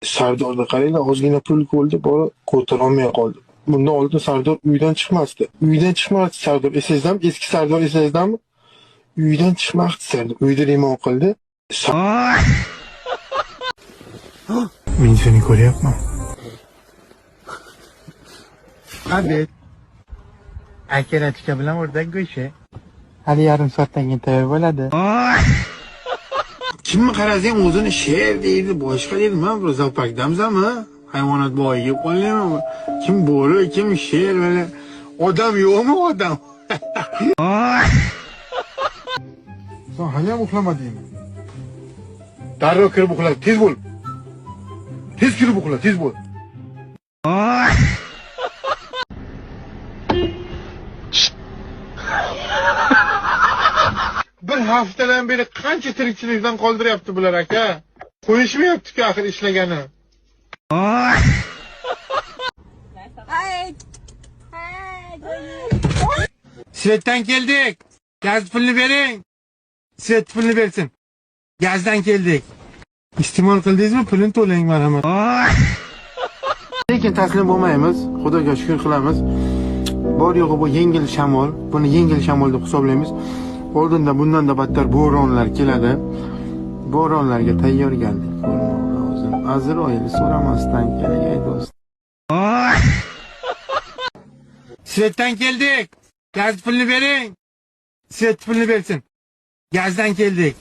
Sardorda qaranglar, ozgina pul bo'ldi, bora ko'tarolmay qoldi. Bundan oldin Sardor uydan chiqmasdi. Uydan chiqmasdi Sardor. Eslaysizmi? Eski Sardor eslaysizmi? Uydan chiqmasdi Sardor. Uyda rimon qildi. Men seni ko'ryapman. Abi. Akeratika bilan o'rdak go'shi. Hali yarim soatdan keyin tayyor bo'ladi. Kimni qarasang o'zini sher deydi, boshqa deydi. Men bir zalpakdamzami? Hayvonot bog'iga kelib qolganman. Kim bo'ri, kim sher, mana odam yo'qmi odam? Sen hali ham uxlamadingmi? Darrov kirib uxla, tez bo'l. Tez kirib uxla, tez bo'l. Bir haftadan beri qancha tirikchilikdan qoldiryapti bular aka? Qo'yishmayapti-ku axir ishlagani. Svetdan keldik. Gaz pulini bering. Svet pulini bersin. Gazdan keldik. İste'mol qildingizmi? Pulini to'lang, marhamat. Lekin taslim bo'lmaymiz. Xudoga shukr qilamiz. Bor yo'g'i bu yengil shamol. Buni yengil shamol deb hisoblaymiz. Oldinda bundan da battar bo'ronlar keladi. Bo'ronlarga tayyor keldik. Azroil so'ramasdan kelgay do'st. Svetdan keldik. Gaz pulini bering. Svet pulini bersin. Gazdan keldik.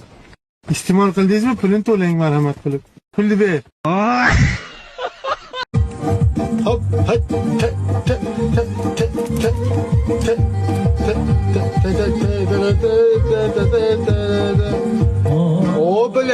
İste'mol qildingizmi? Pulini to'lang, marhamat qilib. Pulni ber. Hop, hop, o böyle